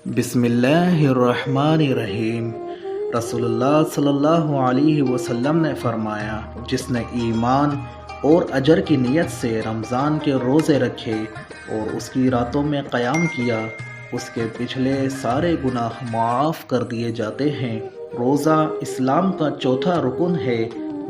بسم اللہ الرحمن الرحیم۔ رسول اللہ صلی اللہ علیہ وسلم نے فرمایا، جس نے ایمان اور اجر کی نیت سے رمضان کے روزے رکھے اور اس کی راتوں میں قیام کیا، اس کے پچھلے سارے گناہ معاف کر دیے جاتے ہیں۔ روزہ اسلام کا چوتھا رکن ہے۔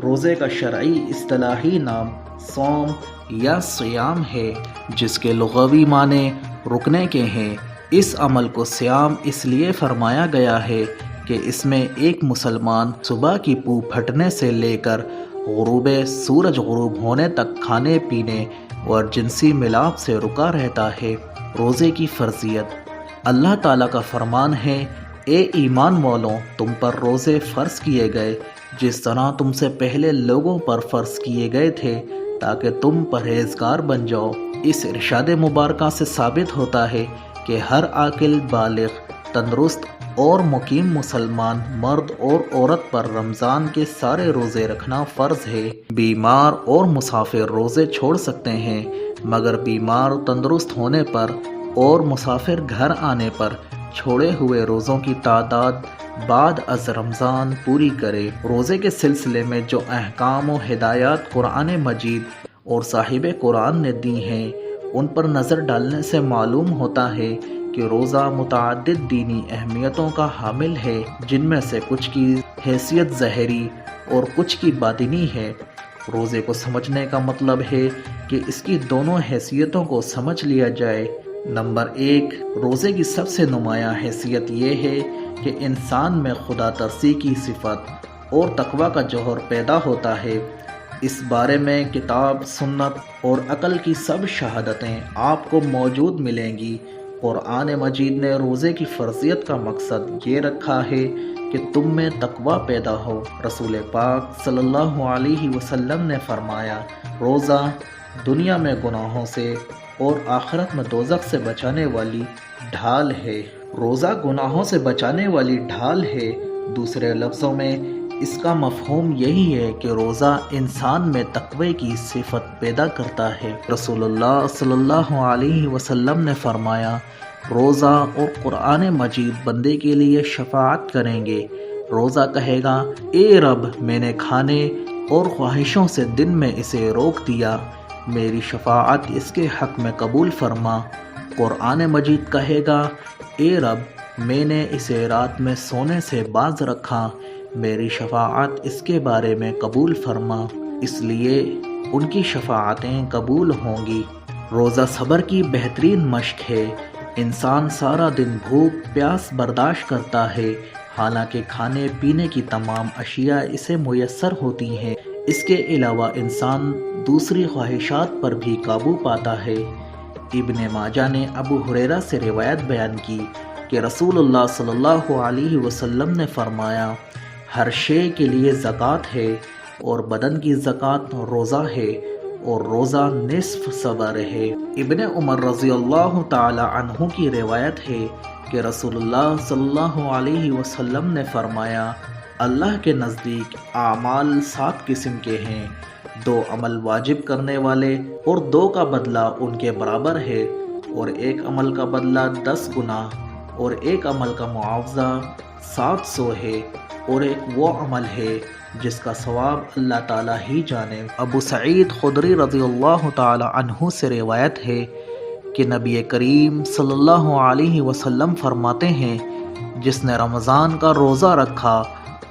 روزے کا شرعی اصطلاحی نام صوم یا صیام ہے، جس کے لغوی معنی رکنے کے ہیں۔ اس عمل کو صیام اس لیے فرمایا گیا ہے کہ اس میں ایک مسلمان صبح کی پو پھٹنے سے لے کر غروب سورج غروب ہونے تک کھانے پینے اور جنسی ملاپ سے رکا رہتا ہے۔ روزے کی فرضیت۔ اللہ تعالیٰ کا فرمان ہے، اے ایمان والوں، تم پر روزے فرض کیے گئے جس طرح تم سے پہلے لوگوں پر فرض کیے گئے تھے تاکہ تم پرہیزگار بن جاؤ۔ اس ارشاد مبارکہ سے ثابت ہوتا ہے کہ ہر عاقل، بالغ، تندرست اور مقیم مسلمان مرد اور عورت پر رمضان کے سارے روزے رکھنا فرض ہے۔ بیمار اور مسافر روزے چھوڑ سکتے ہیں، مگر بیمار تندرست ہونے پر اور مسافر گھر آنے پر چھوڑے ہوئے روزوں کی تعداد بعد از رمضان پوری کرے۔ روزے کے سلسلے میں جو احکام و ہدایات قرآن مجید اور صاحب قرآن نے دی ہیں، ان پر نظر ڈالنے سے معلوم ہوتا ہے کہ روزہ متعدد دینی اہمیتوں کا حامل ہے، جن میں سے کچھ کی حیثیت ظاہری اور کچھ کی باطنی ہے۔ روزے کو سمجھنے کا مطلب ہے کہ اس کی دونوں حیثیتوں کو سمجھ لیا جائے۔ نمبر 1، روزے کی سب سے نمایاں حیثیت یہ ہے کہ انسان میں خدا ترسی کی صفت اور تقوی کا جوہر پیدا ہوتا ہے۔ اس بارے میں کتاب، سنت اور عقل کی سب شہادتیں آپ کو موجود ملیں گی۔ قرآن مجید نے روزے کی فرضیت کا مقصد یہ رکھا ہے کہ تم میں تقوی پیدا ہو۔ رسول پاک صلی اللہ علیہ وسلم نے فرمایا، روزہ دنیا میں گناہوں سے اور آخرت میں دوزخ سے بچانے والی ڈھال ہے۔ روزہ گناہوں سے بچانے والی ڈھال ہے۔ دوسرے لفظوں میں اس کا مفہوم یہی ہے کہ روزہ انسان میں تقوی کی صفت پیدا کرتا ہے۔ رسول اللہ صلی اللہ علیہ وسلم نے فرمایا، روزہ اور قرآن مجید بندے کے لیے شفاعت کریں گے۔ روزہ کہے گا، اے رب، میں نے کھانے اور خواہشوں سے دن میں اسے روک دیا، میری شفاعت اس کے حق میں قبول فرما۔ قرآن مجید کہے گا، اے رب، میں نے اسے رات میں سونے سے باز رکھا، میری شفاعت اس کے بارے میں قبول فرما۔ اس لیے ان کی شفاعتیں قبول ہوں گی۔ روزہ صبر کی بہترین مشق ہے۔ انسان سارا دن بھوک پیاس برداشت کرتا ہے، حالانکہ کھانے پینے کی تمام اشیاء اسے میسر ہوتی ہیں۔ اس کے علاوہ انسان دوسری خواہشات پر بھی قابو پاتا ہے۔ ابن ماجہ نے ابو ہریرہ سے روایت بیان کی کہ رسول اللہ صلی اللہ علیہ وسلم نے فرمایا، ہر شے کے لیے زکوٰۃ ہے، اور بدن کی زکوٰۃ روزہ ہے، اور روزہ نصف صبر ہے۔ ابن عمر رضی اللہ تعالی عنہ کی روایت ہے کہ رسول اللہ صلی اللہ علیہ وسلم نے فرمایا، اللہ کے نزدیک اعمال 7 قسم کے ہیں، 2 عمل واجب کرنے والے اور 2 کا بدلہ ان کے برابر ہے، اور 1 عمل کا بدلہ 10 گنا، اور 1 عمل کا معاوضہ 700 ہے، اور 1 وہ عمل ہے جس کا ثواب اللہ تعالیٰ ہی جانے۔ ابو سعید خدری رضی اللہ تعالی عنہ سے روایت ہے کہ نبی کریم صلی اللہ علیہ وسلم فرماتے ہیں، جس نے رمضان کا روزہ رکھا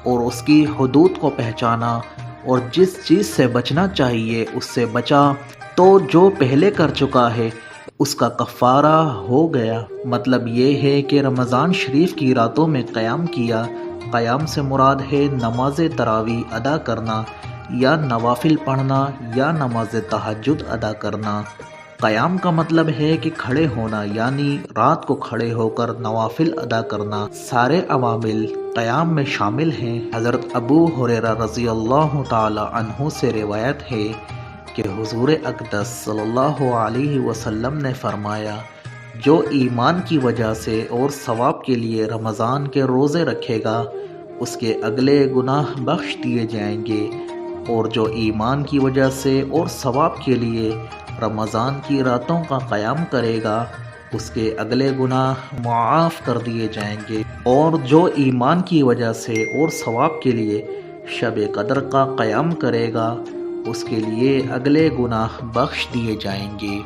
اور اس کی حدود کو پہچانا اور جس چیز سے بچنا چاہیے اس سے بچا، تو جو پہلے کر چکا ہے اس کا کفارہ ہو گیا۔ مطلب یہ ہے کہ رمضان شریف کی راتوں میں قیام کیا۔ قیام سے مراد ہے نماز تراویح ادا کرنا، یا نوافل پڑھنا، یا نماز تہجد ادا کرنا۔ قیام کا مطلب ہے کہ کھڑے ہونا، یعنی رات کو کھڑے ہو کر نوافل ادا کرنا۔ سارے عوامل قیام میں شامل ہیں۔ حضرت ابو ہریرہ رضی اللہ تعالی عنہ سے روایت ہے کہ حضور اقدس صلی اللہ علیہ وسلم نے فرمایا، جو ایمان کی وجہ سے اور ثواب کے لیے رمضان کے روزے رکھے گا، اس کے اگلے گناہ بخش دیے جائیں گے، اور جو ایمان کی وجہ سے اور ثواب کے لیے رمضان کی راتوں کا قیام کرے گا، اس کے اگلے گناہ معاف کر دیے جائیں گے، اور جو ایمان کی وجہ سے اور ثواب کے لیے شب قدر کا قیام کرے گا اس کے لیے اگلے گناہ بخش دیے جائیں گے۔